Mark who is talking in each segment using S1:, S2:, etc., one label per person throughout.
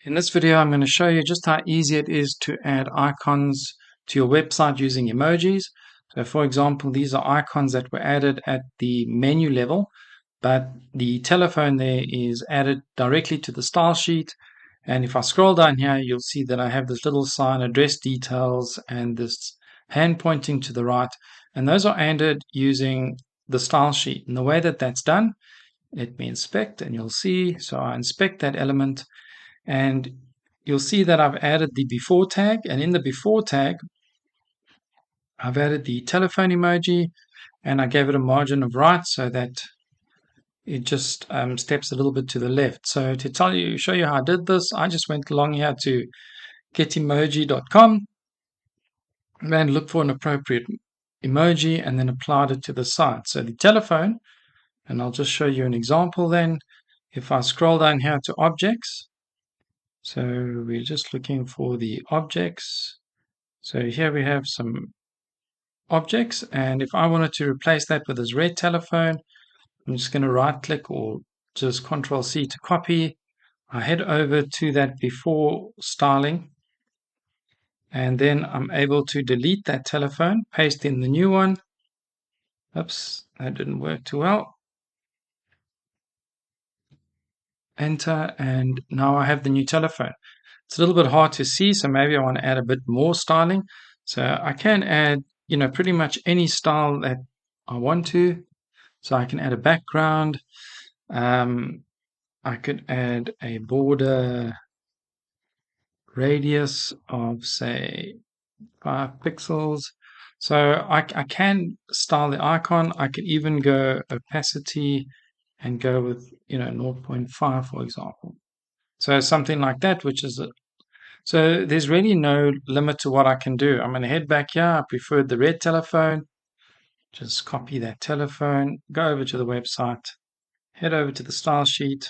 S1: In this video, I'm going to show you just how easy it is to add icons to your website using emojis. So for example, these are icons that were added at the menu level, but the telephone there is added directly to the style sheet. And if I scroll down here, you'll see that I have this little sign, address details, and this hand pointing to the right. And those are added using the style sheet. And the way that that's done, let me inspect and you'll see. So I inspect that element. And you'll see that I've added the before tag, and in the before tag, I've added the telephone emoji, and I gave it a margin of right so that it just steps a little bit to the left. So to show you how I did this, I just went along here to getemoji.com and looked for an appropriate emoji and then applied it to the side. So the telephone, and I'll just show you an example then. If I scroll down here to objects, so we're just looking for the objects. So here we have some objects, and if I wanted to replace that with this red telephone, I'm just going to right click or just Control C to copy. I head over to that before styling, and then I'm able to delete that telephone, paste in the new one. Oops, that didn't work too well. Enter, and now I have the new telephone. It's a little bit hard to see, so maybe I want to add a bit more styling. So I can add, pretty much any style that I want to. So I can add a background. I could add a border radius of, say, 5 pixels. So I can style the icon. I could even go opacity and go with 0.5, for example. So something like that, which is so there's really no limit to what I can do. I'm going to head back here. I preferred the red telephone. Just copy that telephone, go over to the website, head over to the style sheet.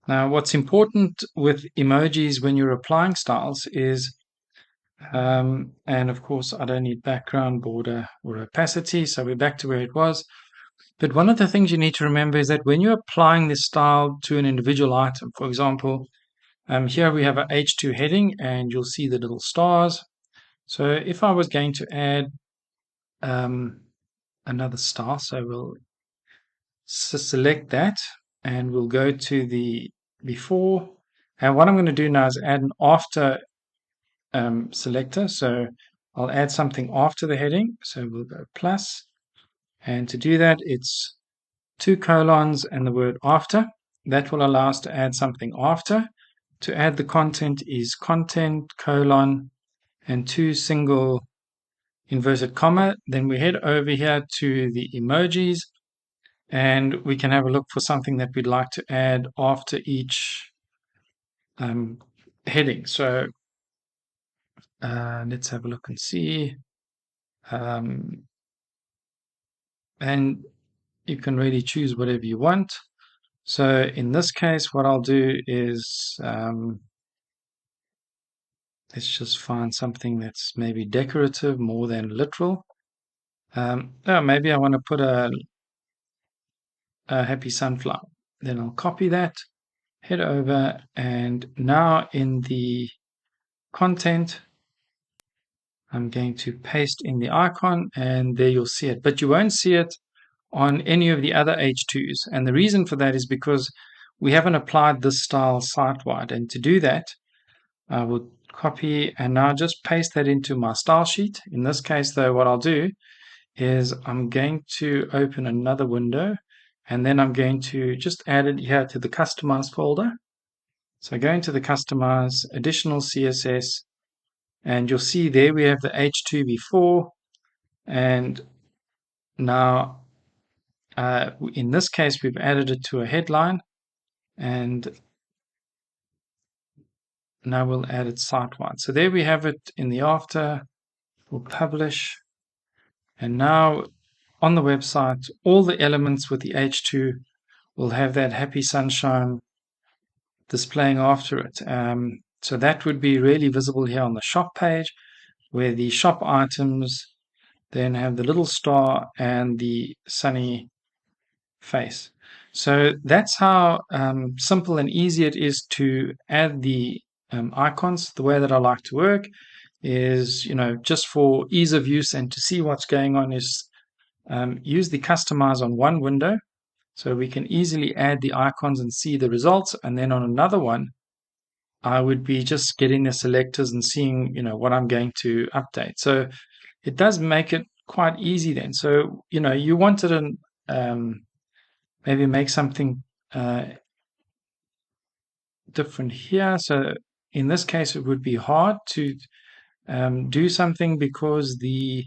S1: Now, what's important with emojis when you're applying styles is, and of course, I don't need background, border, or opacity, so we're back to where it was. But one of the things you need to remember is that when you're applying this style to an individual item, for example, here we have a H2 heading, and you'll see the little stars. So if I was going to add another star, so we'll select that, and we'll go to the before. And what I'm going to do now is add an after selector. So I'll add something after the heading. So we'll go plus. And to do that, it's 2 colons and the word after. That will allow us to add something after. To add the content is content, colon, and 2 single inverted comma. Then we head over here to the emojis, and we can have a look for something that we'd like to add after each heading. So let's have a look and see. And you can really choose whatever you want. So in this case, what I'll do is let's just find something that's maybe decorative more than literal. Maybe I want to put a happy sunflower. Then I'll copy that, head over, and now in the content, I'm going to paste in the icon, and there you'll see it. But you won't see it on any of the other H2s. And the reason for that is because we haven't applied this style site-wide. And to do that, I will copy and now just paste that into my style sheet. In this case, though, what I'll do is I'm going to open another window, and then I'm going to just add it here to the Customize folder. So go into the Customize, Additional CSS, and you'll see there we have the H2 before, and now in this case we've added it to a headline, and now we'll add it site-wide. So there we have it in the after. We'll publish, and now on the website all the elements with the H2 will have that happy sunshine displaying after it. So that would be really visible here on the shop page, where the shop items then have the little star and the sunny face. So that's how simple and easy it is to add the icons. The way that I like to work is, just for ease of use and to see what's going on, is use the customize on one window. So we can easily add the icons and see the results. And then on another one, I would be just getting the selectors and seeing, what I'm going to update. So it does make it quite easy then. So, you wanted to maybe make something different here. So in this case, it would be hard to do something because this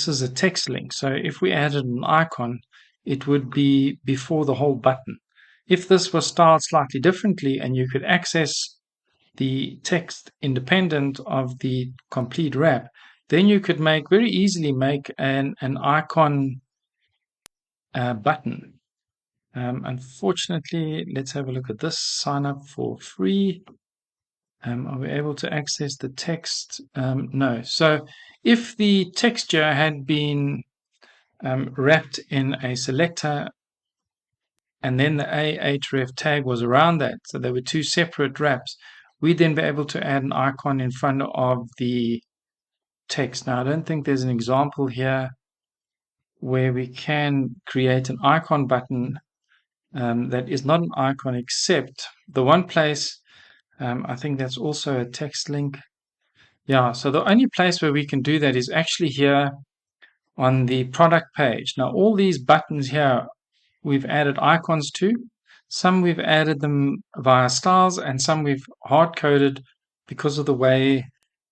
S1: is a text link. So if we added an icon, it would be before the whole button. If this was styled slightly differently and you could access the text independent of the complete wrap, then you could very easily make an icon button. Unfortunately, let's have a look at this. Sign up for free. Are we able to access the text? No. So if the texture had been wrapped in a selector and then the ahref tag was around that, so there were two separate wraps, we'd then be able to add an icon in front of the text. Now, I don't think there's an example here where we can create an icon button that is not an icon, except the one place, I think that's also a text link. Yeah, so the only place where we can do that is actually here on the product page. Now, all these buttons here, we've added icons to. Some we've added them via styles, and some we've hard-coded because of the way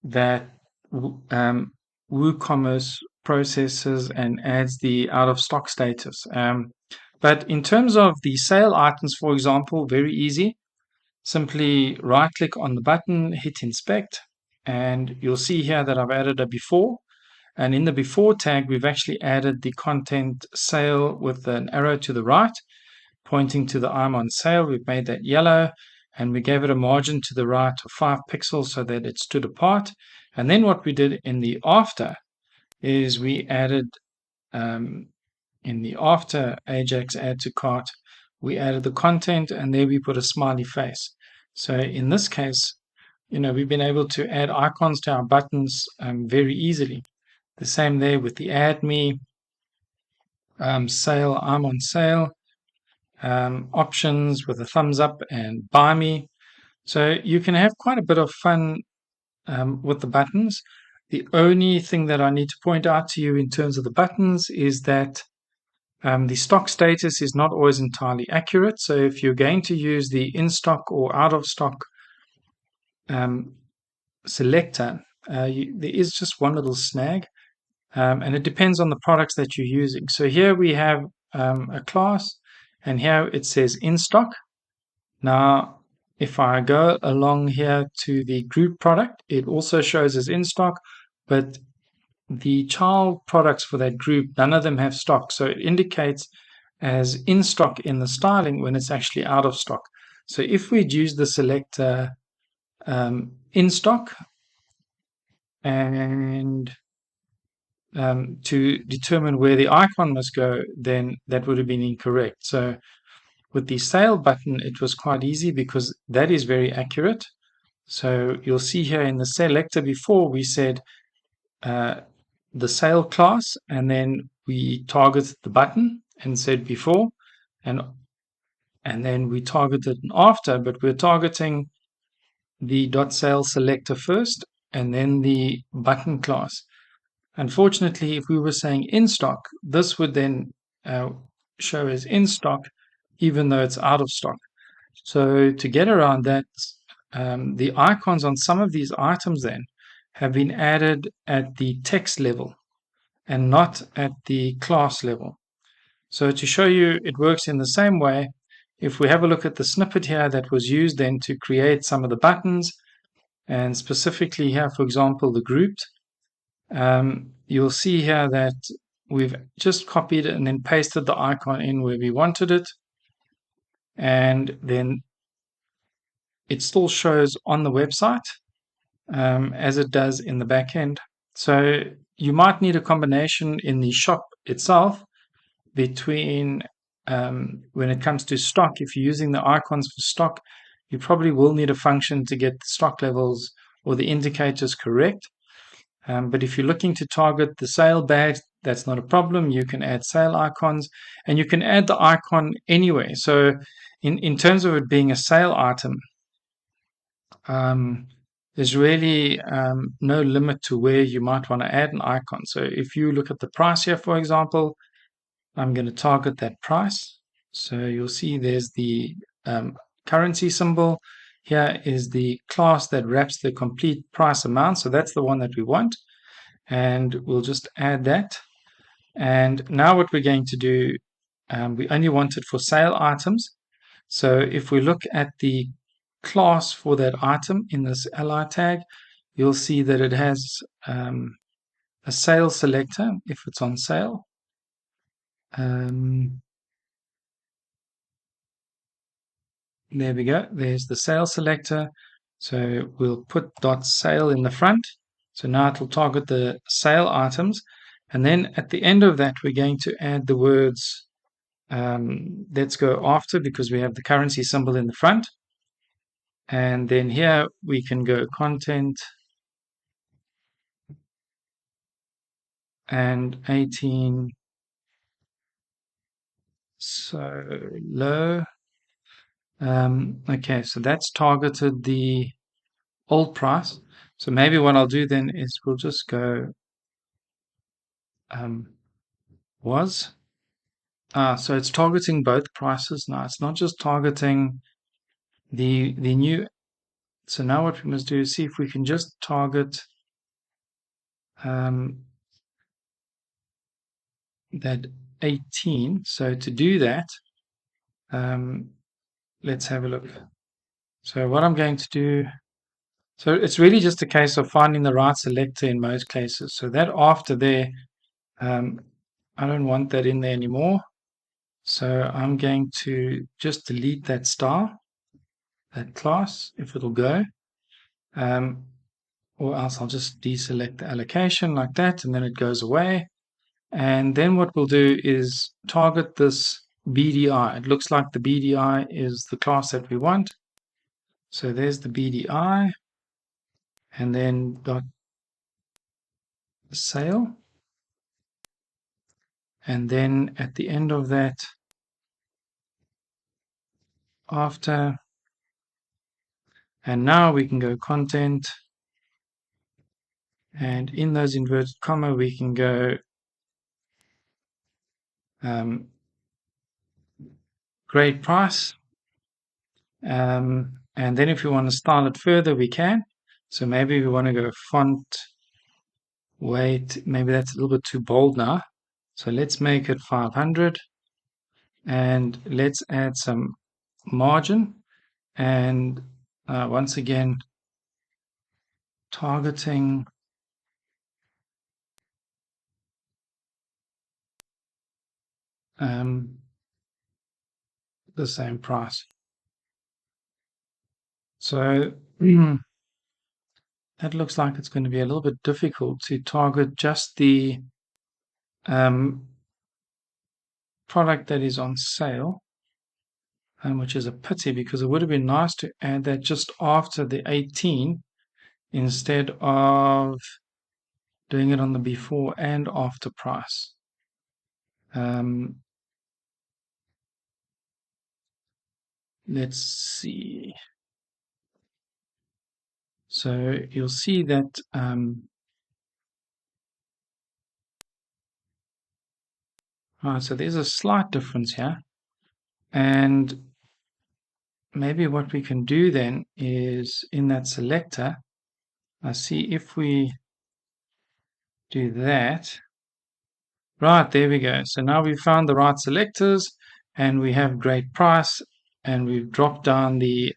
S1: that WooCommerce processes and adds the out-of-stock status. But in terms of the sale items, for example, very easy. Simply right-click on the button, hit inspect, and you'll see here that I've added a before. And in the before tag, we've actually added the content sale with an arrow to the right, pointing to the I'm on sale. We've made that yellow, and we gave it a margin to the right of 5 pixels so that it stood apart. And then what we did in the after is we added, in the after Ajax add to cart, we added the content, and there we put a smiley face. So in this case, we've been able to add icons to our buttons very easily. The same there with the add me, sale, I'm on sale, options with a thumbs up and buy me. So you can have quite a bit of fun with the buttons. The only thing that I need to point out to you in terms of the buttons is that the stock status is not always entirely accurate. So if you're going to use the in stock or out of stock selector, there is just one little snag, and it depends on the products that you're using. So here we have a class, and here it says in stock. Now, if I go along here to the group product, it also shows as in stock, but the child products for that group, none of them have stock. So it indicates as in stock in the styling when it's actually out of stock. So if we'd use the selector in stock and to determine where the icon must go, then that would have been incorrect. So with the sale button, it was quite easy because that is very accurate. So you'll see here in the selector before we said the sale class, and then we targeted the button and said before, and then we targeted after, but we're targeting the .sale selector first and then the button class. Unfortunately, if we were saying in stock, this would then show as in stock even though it's out of stock. So to get around that, the icons on some of these items then have been added at the text level and not at the class level. So to show you it works in the same way, if we have a look at the snippet here that was used then to create some of the buttons, and specifically here, for example, the grouped, you'll see here that we've just copied and then pasted the icon in where we wanted it, and then it still shows on the website as it does in the back end. So you might need a combination in the shop itself between when it comes to stock, if you're using the icons for stock, you probably will need a function to get the stock levels or the indicators correct. But if you're looking to target the sale badge, that's not a problem. You can add sale icons, and you can add the icon anyway. So in terms of it being a sale item, there's really no limit to where you might want to add an icon. So if you look at the price here, for example, I'm going to target that price. So you'll see there's the currency symbol. Here is the class that wraps the complete price amount. So that's the one that we want. And we'll just add that. And now what we're going to do, we only want it for sale items. So if we look at the class for that item in this li tag, you'll see that it has a sale selector if it's on sale. There we go. There's the sale selector. So we'll put .sale in the front. So now it will target the sale items. And then at the end of that, we're going to add the words let's go after, because we have the currency symbol in the front. And then here we can go content and 18 so low. Okay, so that's targeted the old price. So maybe what I'll do then is we'll just go was. So it's targeting both prices now. It's not just targeting the new. So now what we must do is see if we can just target that 18. So to do that, let's have a look. So what I'm going to do, so it's really just a case of finding the right selector in most cases. So that after there, I don't want that in there anymore. So I'm going to just delete that star, that class, if it'll go. Or else I'll just deselect the allocation like that, and then it goes away. And then what we'll do is target this BDI. It looks like the BDI is the class that we want. So there's the BDI, and then dot sale. And then at the end of that, after, and now we can go content, and in those inverted comma we can go great price, and then if we want to style it further we can. So maybe we want to go font weight, maybe that's a little bit too bold now, so let's make it 500, and let's add some margin, and once again targeting the same price. So that looks like it's going to be a little bit difficult to target just the product that is on sale, which is a pity, because it would have been nice to add that just after the 18 instead of doing it on the before and after price. Let's see. So you'll see that so there's a slight difference here, and maybe what we can do then is in that selector, see if we do that. Right, there we go. So now we've found the right selectors, and we have great price, and we've dropped down the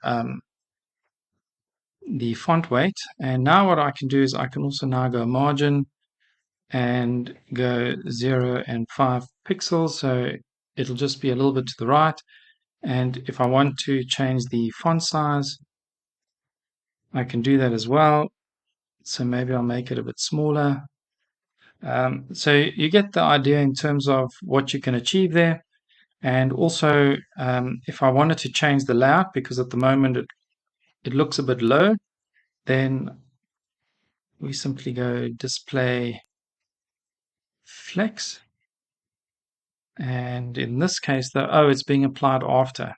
S1: font weight. And now what I can do is I can also now go margin and go 0 and 5 pixels. So it'll just be a little bit to the right. And if I want to change the font size, I can do that as well. So maybe I'll make it a bit smaller. So you get the idea in terms of what you can achieve there. And also, if I wanted to change the layout, because at the moment it looks a bit low, then we simply go display flex. And in this case, though, it's being applied after.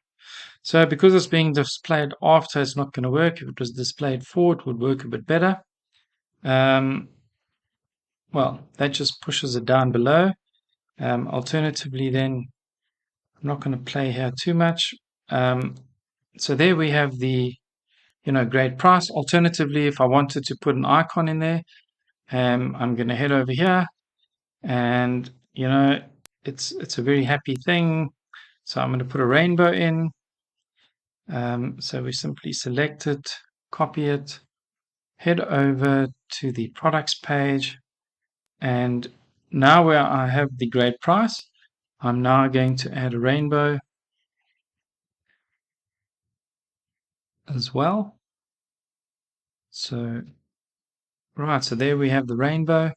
S1: So because it's being displayed after, it's not going to work. If it was displayed forward, it would work a bit better. Well, that just pushes it down below. Alternatively, then, I'm not going to play here too much. So there we have the, grade price. Alternatively, if I wanted to put an icon in there, I'm going to head over here, and it's a very happy thing. So I'm going to put a rainbow in. So we simply select it, copy it, head over to the products page, and now where I have the grade price, I'm now going to add a rainbow as well. So, right, so there we have the rainbow.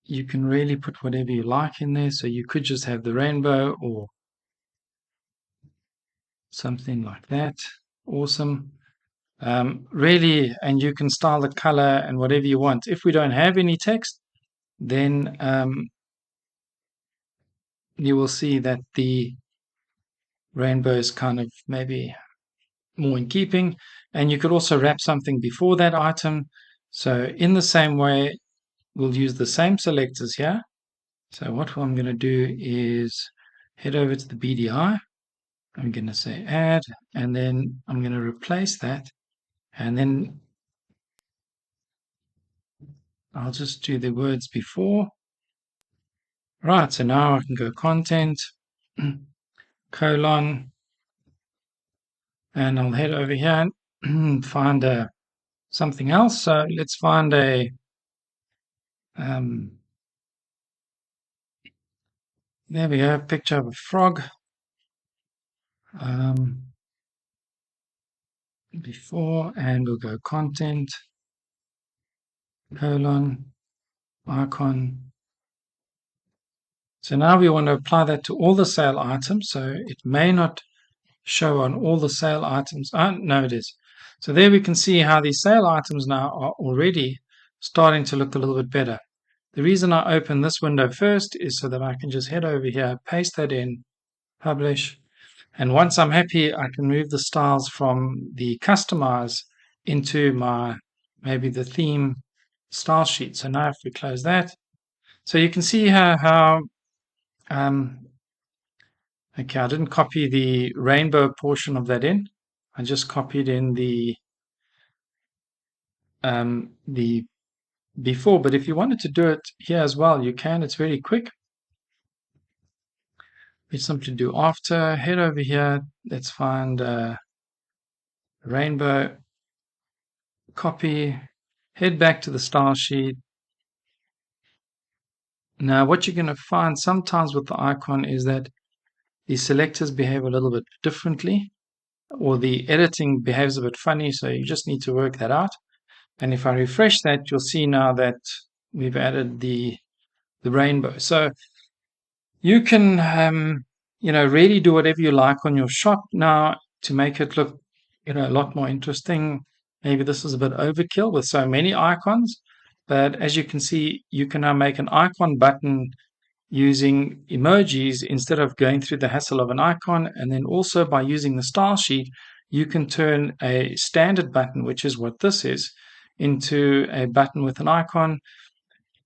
S1: You can really put whatever you like in there. So you could just have the rainbow or something like that. Awesome. Really, and you can style the color and whatever you want. If we don't have any text, then you will see that the rainbow is kind of maybe more in keeping. And you could also wrap something before that item. So in the same way, we'll use the same selectors here. So what I'm going to do is head over to the BDI. I'm going to say add, and then I'm going to replace that. And then I'll just do the words before. Right, so now I can go content, colon, and I'll head over here and find something else. So let's find a, there we go, picture of a frog. Before, and we'll go content, colon, icon. So now we want to apply that to all the sale items. So it may not show on all the sale items. No, it is. So there we can see how these sale items now are already starting to look a little bit better. The reason I open this window first is so that I can just head over here, paste that in, publish. And once I'm happy, I can move the styles from the customize into maybe the theme style sheet. So now if we close that, so you can see how okay, I didn't copy the rainbow portion of that in. I just copied in the before. But if you wanted to do it here as well, you can. It's very quick. We simply do after, head over here. Let's find rainbow, copy, head back to the style sheet. Now, what you're going to find sometimes with the icon is that the selectors behave a little bit differently, or the editing behaves a bit funny, so you just need to work that out. And if I refresh that, you'll see now that we've added the rainbow. So you can, really do whatever you like on your shop now to make it look, a lot more interesting. Maybe this is a bit overkill with so many icons, but as you can see, you can now make an icon button using emojis instead of going through the hassle of an icon. And then also by using the style sheet, you can turn a standard button, which is what this is, into a button with an icon.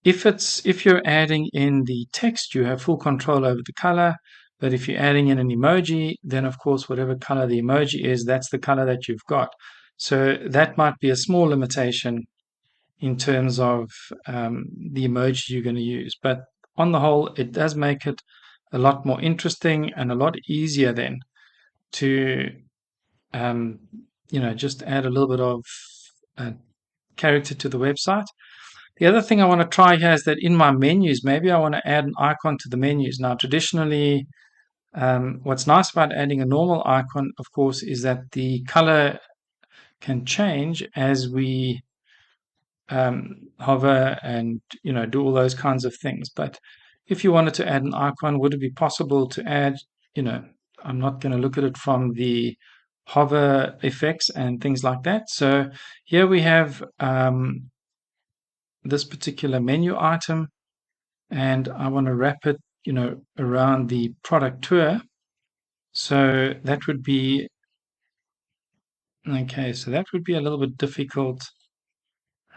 S1: If you're adding in the text, you have full control over the color. But if you're adding in an emoji, then of course, whatever color the emoji is, that's the color that you've got. So that might be a small limitation in terms of the emoji you're going to use. But on the whole, it does make it a lot more interesting and a lot easier then to, just add a little bit of character to the website. The other thing I want to try here is that in my menus, maybe I want to add an icon to the menus. Now, traditionally, what's nice about adding a normal icon, of course, is that the color can change as we hover and do all those kinds of things. But if you wanted to add an icon, would it be possible to add, I'm not going to look at it from the hover effects and things like that. So here we have this particular menu item, and I want to wrap it, around the product tour. So that would be, okay, so that would be a little bit difficult.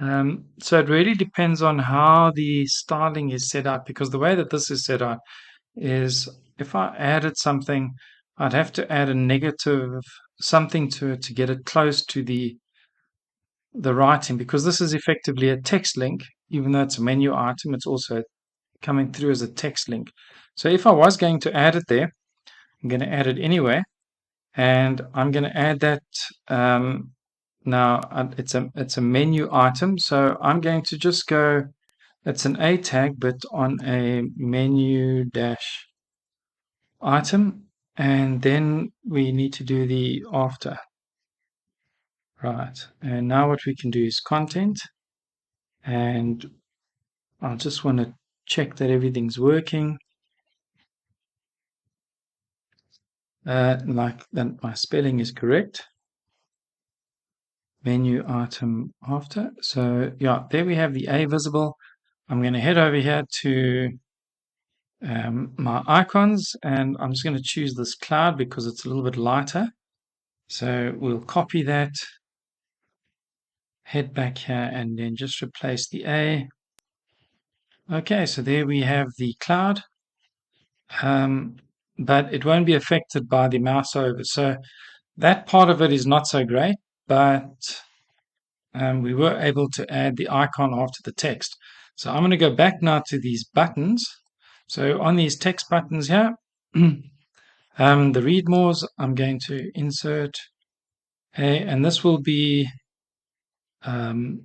S1: So it really depends on how the styling is set up, because the way that this is set up is if I added something, I'd have to add a negative something to it to get it close to the writing, because this is effectively a text link. Even though it's a menu item, it's also coming through as a text link. So if I was going to add it there, I'm going to add it anyway, and I'm going to add that. Now it's a menu item, so I'm going to just go. It's an A tag, but on a menu dash item, and then we need to do the after. Right, and now what we can do is content, and I just want to check that everything's working. Like that my spelling is correct. Menu item after. So yeah, there we have the A visible. I'm going to head over here to my icons, and I'm just going to choose this cloud because it's a little bit lighter. So we'll copy that, head back here, and then just replace the A. Okay, so there we have the cloud, but it won't be affected by the mouse over. So that part of it is not so great, but we were able to add the icon after the text. So I'm going to go back now to these buttons. So on these text buttons here, the read mores, I'm going to insert a, and this will be for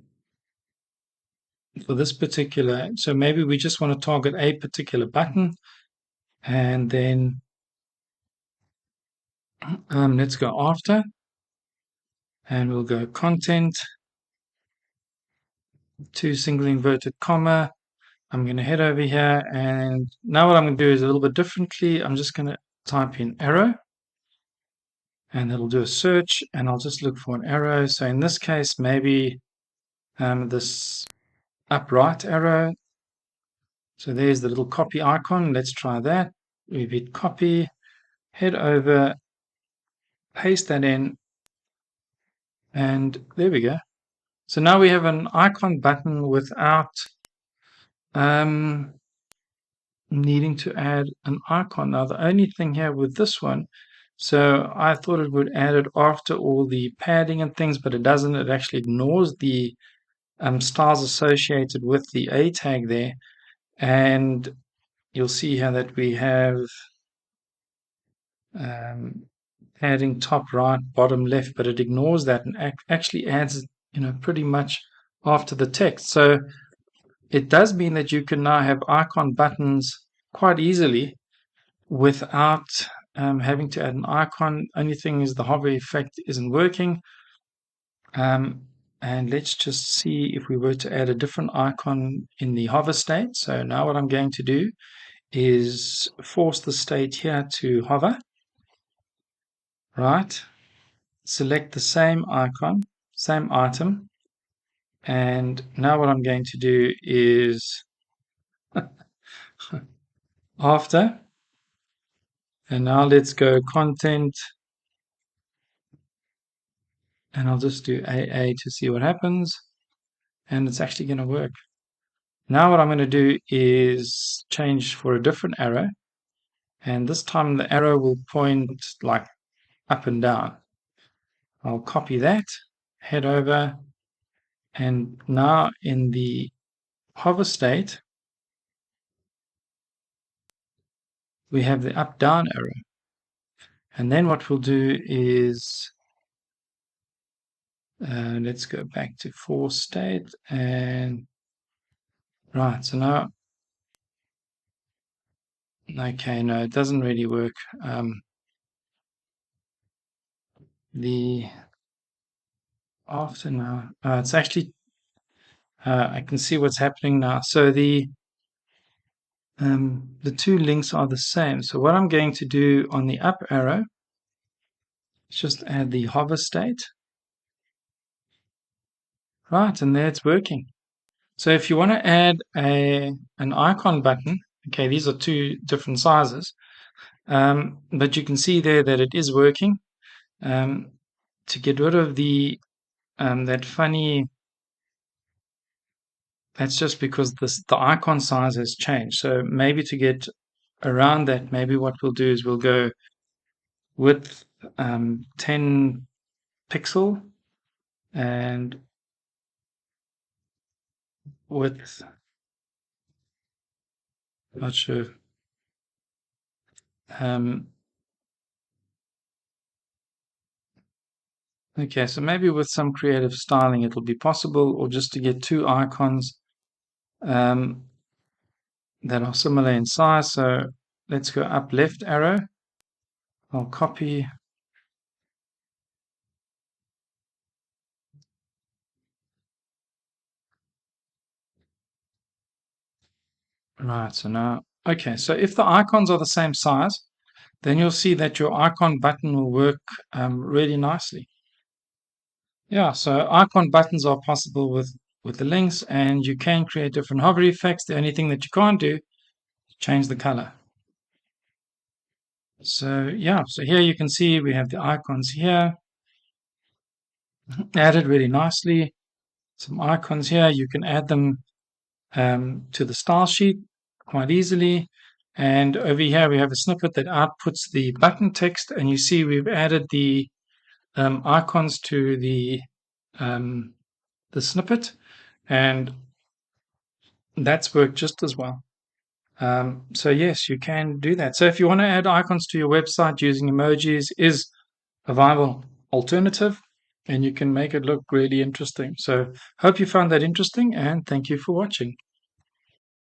S1: this particular. So maybe we just want to target a particular button, and then let's go after, and we'll go content to single inverted comma. I'm going to head over here, and now what I'm going to do is a little bit differently. I'm just going to type in arrow, and it'll do a search, and I'll just look for an arrow. So in this case, maybe this upright arrow. So there's the little copy icon. Let's try that. We hit copy, head over, paste that in, and there we go. So now we have an icon button without needing to add an icon. Now the only thing here with this one, so I thought it would add it after all the padding and things, but it doesn't. It actually ignores the styles associated with the A tag there, and you'll see here that we have padding top right, bottom left, but it ignores that and actually adds pretty much after the text. So it does mean that you can now have icon buttons quite easily without having to add an icon. Only thing is the hover effect isn't working. And let's just see if we were to add a different icon in the hover state. So now what I'm going to do is force the state here to hover. Right. Select the same icon, same item. And now what I'm going to do is after. And now let's go content. And I'll just do AA to see what happens. And it's actually going to work. Now what I'm going to do is change for a different arrow. And this time the arrow will point like up and down. I'll copy that, head over, and now in the hover state, we have the up-down arrow. And then what we'll do is, let's go back to force state, and right, so now, okay, no, it doesn't really work. The after now, it's actually, I can see what's happening now. So the the two links are the same. So what I'm going to do on the up arrow is just add the hover state. Right, and there it's working. So if you want to add an icon button, okay, these are two different sizes, but you can see there that it is working. To get rid of the that funny, that's just because the icon size has changed. So maybe to get around that, maybe what we'll do is we'll go width 10 pixel and width, not sure. Okay, so maybe with some creative styling it'll be possible, or just to get two icons that are similar in size. So let's go up left arrow. I'll copy. Right, so now, okay, so if the icons are the same size, then you'll see that your icon button will work really nicely. Yeah, so icon buttons are possible with the links, and you can create different hover effects. The only thing that you can't do is change the color. So yeah, so here you can see we have the icons here added really nicely. Some icons here, you can add them to the style sheet quite easily. And over here we have a snippet that outputs the button text, and you see we've added the icons to the snippet, and that's worked just as well. So yes, you can do that. So if you want to add icons to your website using emojis, is a viable alternative, and you can make it look really interesting. So hope you found that interesting, and thank you for watching.